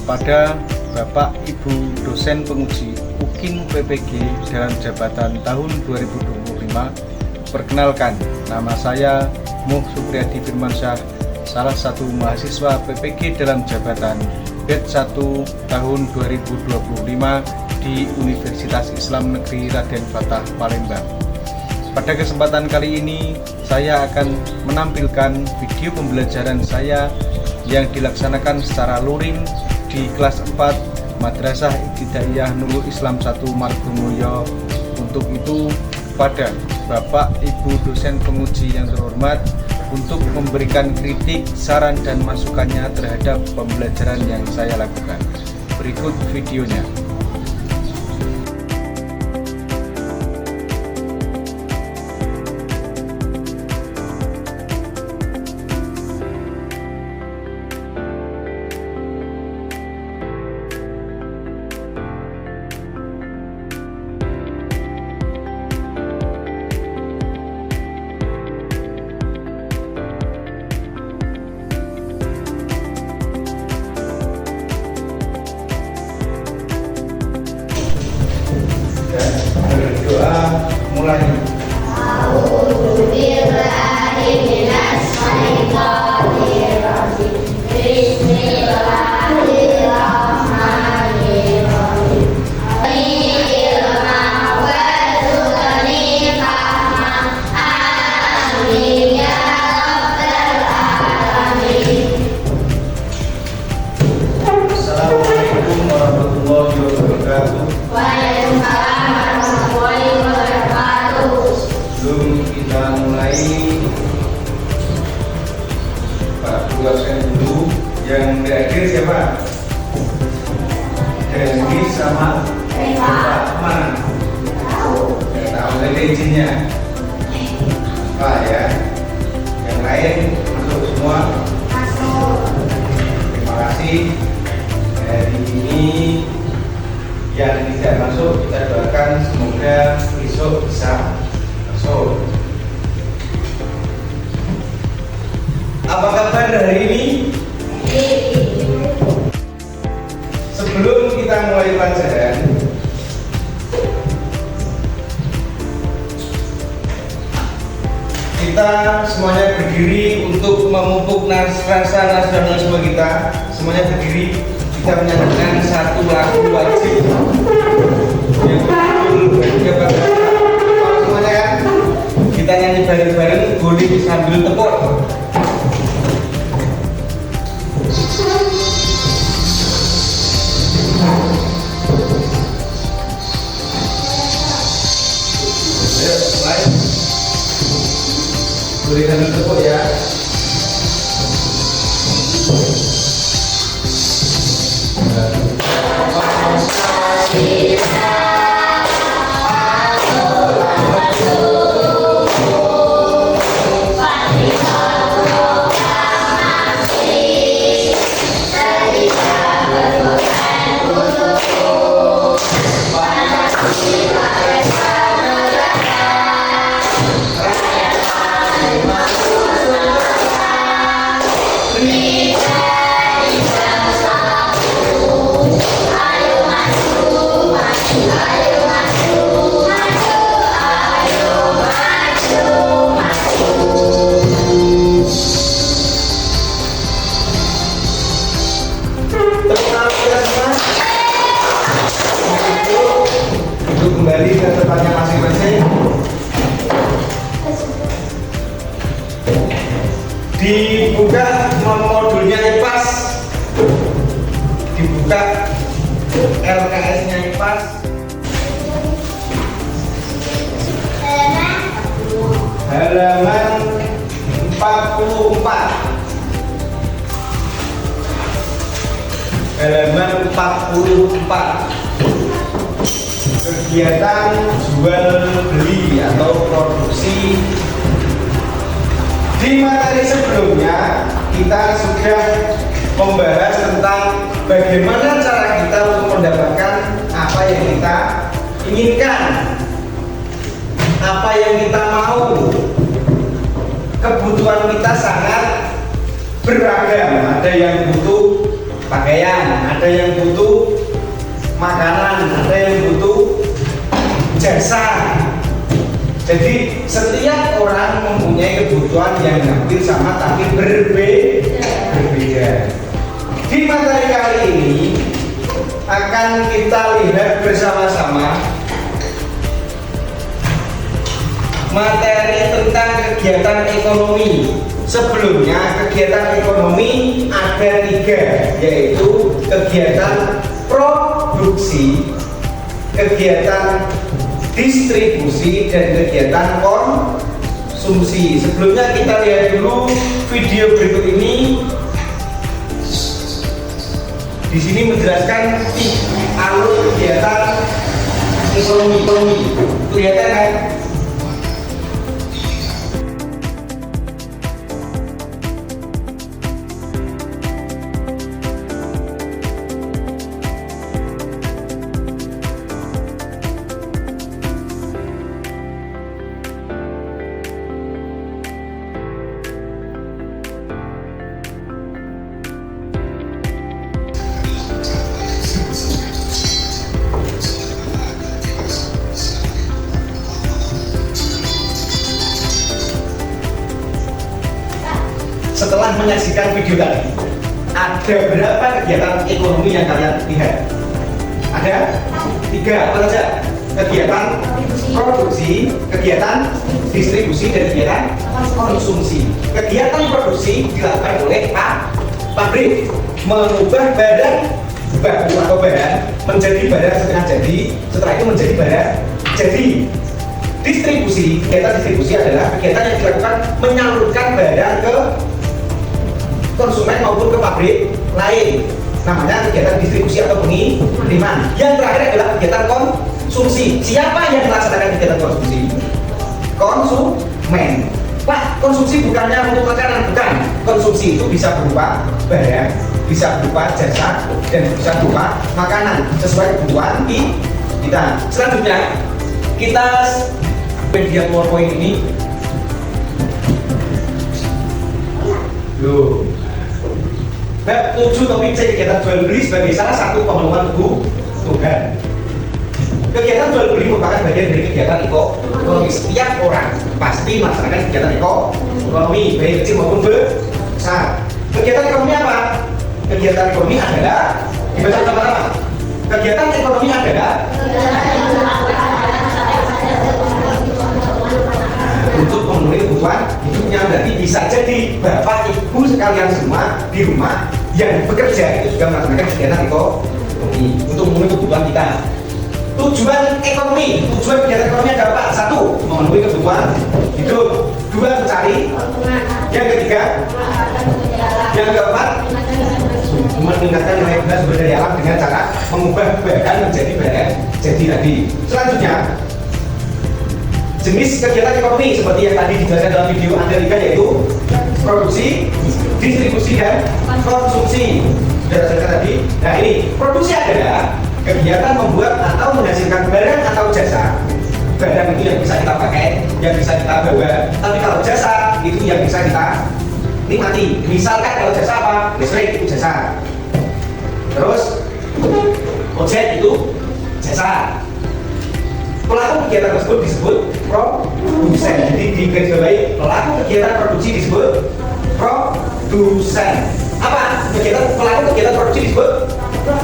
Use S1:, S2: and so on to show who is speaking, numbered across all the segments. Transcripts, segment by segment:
S1: kepada Bapak Ibu dosen penguji UKIN PPG dalam jabatan tahun 2025. Perkenalkan, nama saya Muh Supriyadi Firmansyah, salah satu mahasiswa PPG dalam jabatan batch 1 tahun 2025 di Universitas Islam Negeri Raden Fatah Palembang. Pada kesempatan kali ini saya akan menampilkan video pembelajaran saya yang dilaksanakan secara luring di kelas 4 Madrasah Ibtidaiyah Nurul Islam 1 Margomulyo. Untuk itu kepada Bapak Ibu dosen penguji yang terhormat untuk memberikan kritik, saran dan masukannya terhadap pembelajaran yang saya lakukan. Berikut videonya. Berdoa mulai. Assalamualaikum warahmatullahi wabarakatuh. Sebelum kita mulai, Pak dosen dulu yang hadir siapa? Dendi sama Pak mana? Tahu dari izinnya Pak ya. Yang lain masuk semua? Masuk. Terima kasih. Hari ini yang tidak masuk kita doakan semoga besok bisa masuk. Apa kabar hari ini? Sebelum kita mulai pelajaran, kita semuanya berdiri untuk memupuk rasa nasionalisme kita. Semuanya berdiri, kita menyanyikan satu lagu wajib yang berjudul semuanya kan? Kita nyanyi bareng-bareng, boleh sambil tepuk. Ayo, mulai. Boleh sambil tepuk ya. Kembali ke tempatnya masing-masing. Dibuka modulnya IPAS, dibuka LKS-nya IPAS. Halaman 44. Halaman 44. Kegiatan jual beli atau produksi. Di materi sebelumnya kita sudah membahas tentang bagaimana cara kita untuk mendapatkan apa yang kita inginkan, apa yang kita mau. Kebutuhan kita sangat beragam. Ada yang butuh pakaian, ada yang butuh makanan, ada yang butuh jasa. Jadi setiap orang mempunyai kebutuhan yang hampir sama tapi berbeda. Di materi kali ini akan kita lihat bersama-sama materi tentang kegiatan ekonomi. Sebelumnya kegiatan ekonomi ada 3, yaitu kegiatan produksi, kegiatan distribusi, dan kegiatan konsumsi. Sebelumnya kita lihat dulu video berikut ini. Di sini menjelaskan alur kegiatan ekonomi. Kelihatan kan? Setelah menyaksikan video tadi, ada berapa kegiatan ekonomi yang kalian lihat? Ada 3, apa saja? Kegiatan produksi, kegiatan distribusi, dan kegiatan konsumsi. Kegiatan produksi dilakukan oleh pabrik, mengubah barang baku atau bahan menjadi barang setengah jadi, setelah itu menjadi barang jadi. Distribusi, kegiatan distribusi adalah kegiatan yang dilakukan menyalurkan barang ke konsumen maupun ke pabrik lain, namanya kegiatan distribusi atau pengiriman. Yang terakhir adalah kegiatan konsumsi. Siapa yang melaksanakan kegiatan konsumsi? Konsumen. Pak, konsumsi bukannya untuk makanan, bukan. Konsumsi itu bisa berupa barang, bisa berupa jasa, dan bisa berupa makanan sesuai kebutuhan kita. Selanjutnya kita media PowerPoint ini. Loh. Bab 7 topik C, kegiatan jual beli sebagai salah satu pemenuhan kebutuhan. Kegiatan jual beli merupakan bagian dari kegiatan ekonomi. Setiap orang pasti melaksanakan kegiatan ekonomi, baik kecil maupun besar. Kegiatan ekonomi apa? Kegiatan ekonomi adalah dibaca sama-sama. Kegiatan ekonomi adalah untuk memenuhi kebutuhan hidupnya. Berarti bisa jadi bapak ibu sekalian semua di rumah yang bekerja itu juga melaksanakan kegiatan ekonomi untuk memenuhi kebutuhan kita. Tujuan ekonomi, tujuan kegiatan ekonomi ada apa? 1, memenuhi kebutuhan hidup. 2, mencari. Yang ketiga, yang keempat, meningkatkan nilai guna sumber daya alam dengan cara mengubah bahan menjadi barang jadi tadi. Selanjutnya, jenis kegiatan ekonomi seperti yang tadi dijelaskan dalam video ada 3, yaitu produksi, distribusi, dan konsumsi. Sudah jelaskan tadi. Nah, ini produksi adalah kegiatan membuat atau menghasilkan barang atau jasa. Barang itu yang bisa kita pakai, yang bisa kita bawa. Tapi kalau jasa itu yang bisa kita nikmati. Misalkan kalau jasa apa? Listrik itu jasa. Terus ojek itu jasa. Pelaku kegiatan tersebut disebut produsen. Jadi di garis bawahi, pelaku kegiatan produksi disebut produsen. Apa? Pelaku kegiatan produksi disebut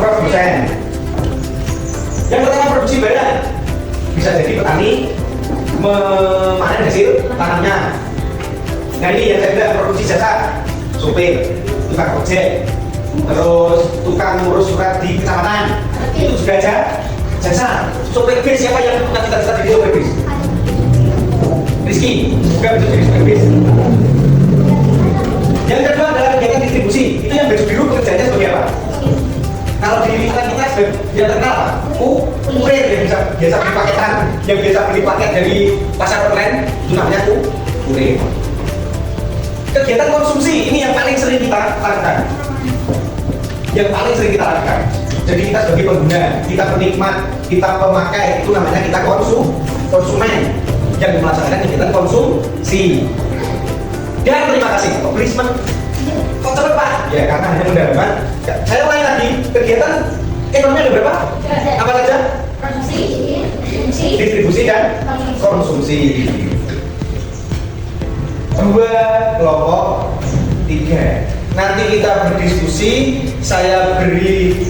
S1: produsen. Yang pertama, produksi barang. Bisa jadi petani memanen hasil tanamnya. Nah, ini yang saya bilang produksi jasa. Supir, tukang ojek, terus tukang ngurus surat di kecamatan, itu juga jasa. Supir bis, siapa yang punya cita-cita jadi supir bis? Rizky juga bisa jadi supir bis. Yang kedua adalah kegiatan distribusi. Itu yang baju biru pekerjaannya sebagai apa? Kalau di lingkungan kita yang terkenal apa? Kurir, yang biasa beli paketan, yang biasa beli paket dari pasar online, itu namanya kurir. Kegiatan konsumsi ini yang paling sering kita lakukan. Jadi kita sebagai pengguna, kita penikmat, kita pemakai, itu namanya kita konsumen yang melaksanakan kegiatan konsumsi. Dan terima kasih, pleasement. Kok cepat Pak? Ya karena hanya mendapatkan. Saya ulangi
S2: kegiatan ekonomi ada berapa? Apa saja? Distribusi dan konsumsi. 2 kelompok 3. Nanti kita berdiskusi, saya beri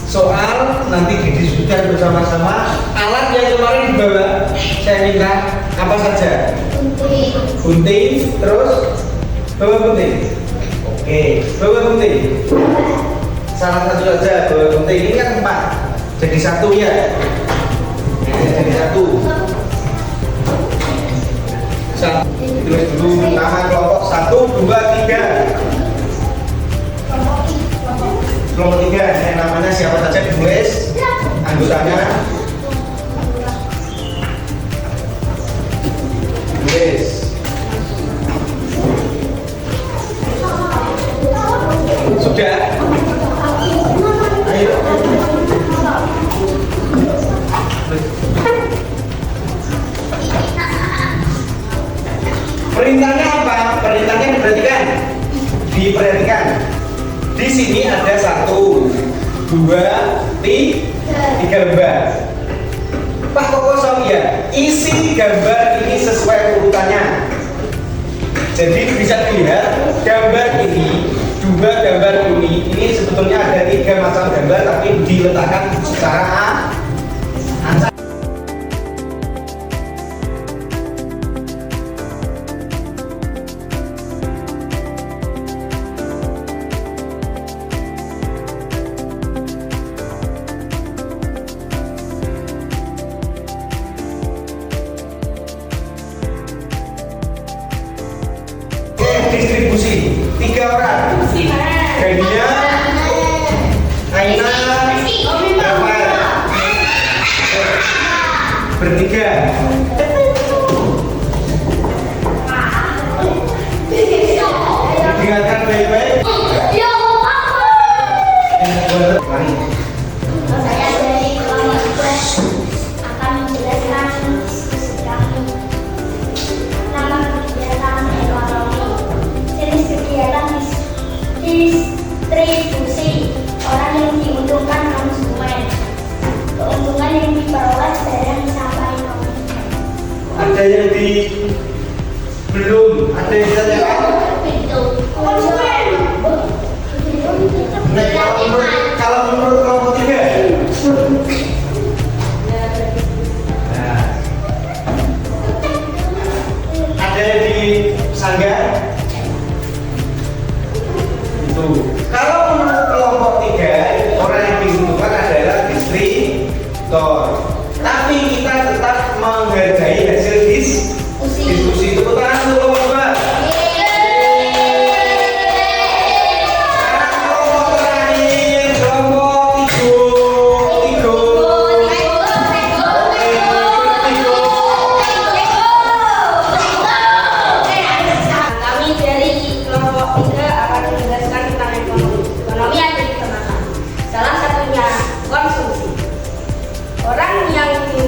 S2: soal, nanti didiskusikan bersama-sama. Alat yang kemarin dibawa, saya minta apa saja? Gunting, terus bawa gunting. Oke, bawa gunting. Salah satu saja bawa gunting. Ini kan 4, jadi 1 ya. Jadi 1. Tulis dulu nama kelompok 1, 2, 3. Kelompok 3, namanya siapa saja ditulis, anggotanya tulis. Sudah? Ayo. Perintahnya apa? Perintahnya diperhatikan. Di sini ada 1, 2, 3 lembar. Pak kok kosong ya? Isi gambar ini sesuai urutannya. Jadi bisa dilihat gambar ini, 2 gambar ini sebetulnya ada 3 macam gambar, tapi diletakkan secara acak. Distribusi 3 orang. Gajinya Aina, Rafael, bertiga. Dengarkan baik-baik.
S3: Saya dari kelompok akan menjelaskan diskusi kami. Nama kegiatan ekonomi. Jenis kegiatan distribusi. Orang yang diuntungkan konsumen. Keuntungan yang diperoleh dari sampah ekonomi.
S2: Ada yang di belum, ada yang ditanyakan. Kalau menurut kelompok 3, nah, ada yang di sanggar itu. Kalau menurut kelompok 3, orang yang diuntungkan adalah distributor. Tapi kita tetap menghargai hasil diskusi. Tepuk tangan untuk kelompok 2.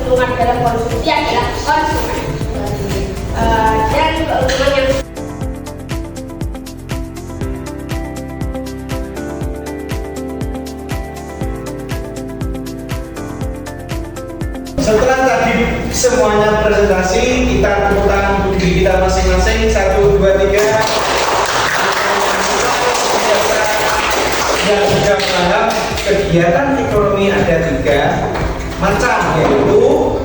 S3: Keuntungan dalam konsumsi adalah konsumen dan keuntungan yang
S2: setelah tadi semuanya presentasi, kita tepuk tangan untuk diri kita masing-masing. 1, 2, 3. Yang sudah paham, kegiatan ekonomi ada 3 macam, yaitu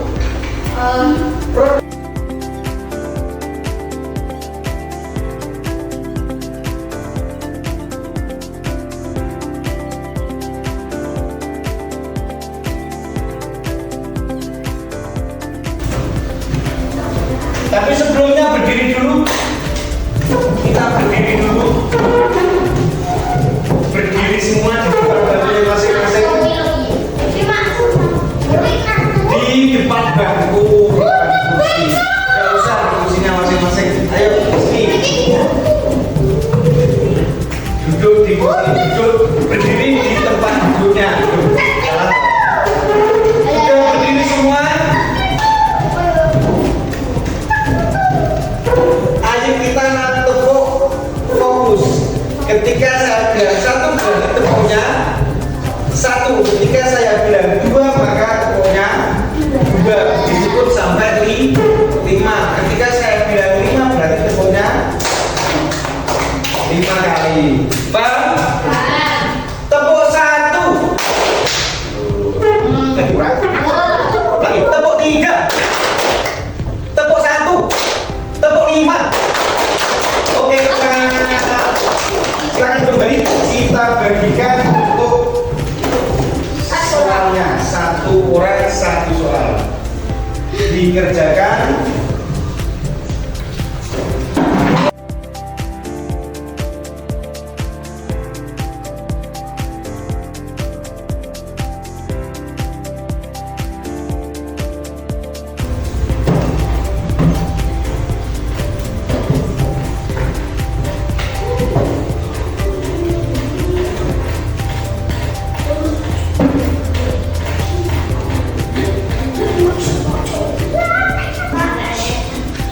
S2: tapi sebelumnya berdiri dulu. Kita berdiri dulu. Berdiri semua di tempat berdiri masing-masing. Di dikerjakan.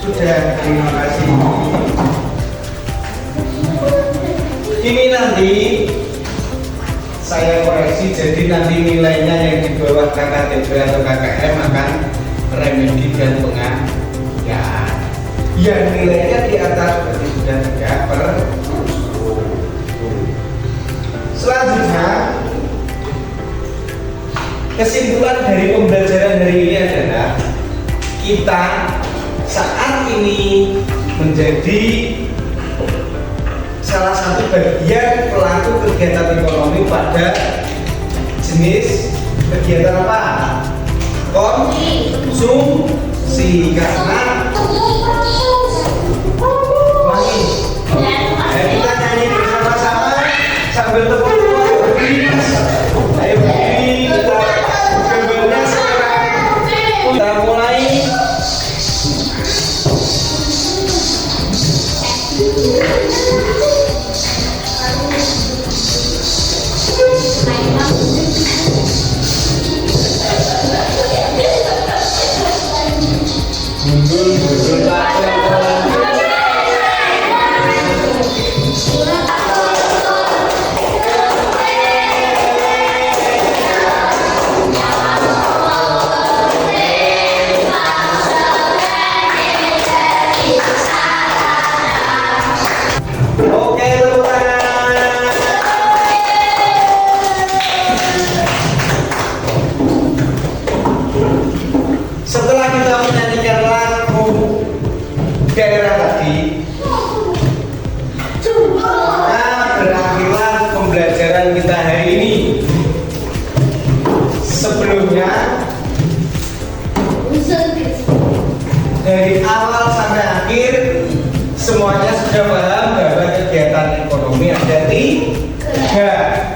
S2: Sudah, terima kasih. Ini nanti saya koreksi, jadi nanti nilainya yang di bawah KKTB atau KKM akan remedi dan pengajian. Yang nilainya di atas berarti sudah 3/10. Selanjutnya, kesimpulan dari pembelajaran hari ini adalah kita saat ini menjadi salah satu bagian pelaku kegiatan ekonomi pada jenis kegiatan apa? Konsumsi. Karena ayo kita nyanyi bersama-sama sambil tepuk tangan. Ayo berdiri, kita gambarnya sekarang. Kita mulai. Oke, tepuk tangan. Setelah kita menyanyikan lagu daerah tadi, maka berakhirlah pembelajaran kita hari ini. Sebelumnya, dari awal sampai akhir semuanya sudah paham bahwa kegiatan ekonomi ada 3: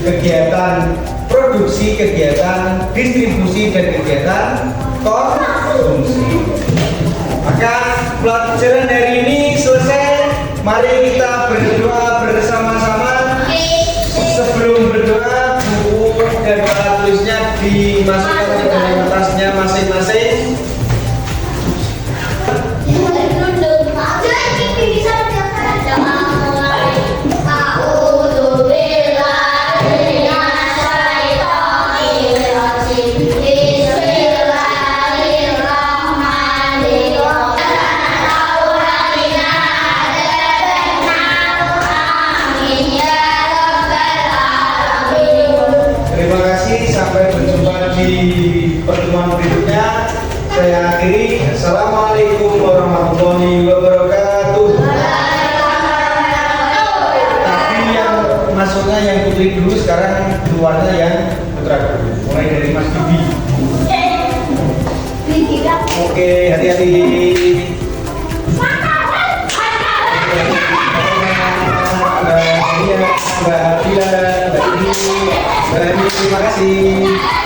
S2: kegiatan produksi, kegiatan distribusi, dan kegiatan konsumsi. Maka pelajaran hari ini selesai. Mari kita berdoa bersama-sama. Sebelum berdoa, buku dan alat tulisnya dimasukkan ke dalam tasnya masing-masing. Terima kasih, sampai berjumpa di pertemuan berikutnya. Saya akhiri. Assalamualaikum warahmatullahi wabarakatuh. Tapi yang masuknya yang putri dulu, sekarang keluarnya yang putra dulu. Mulai dari Mas Bibi. Oke, hati-hati. Mbak Bila, Mbak Ini, terima kasih.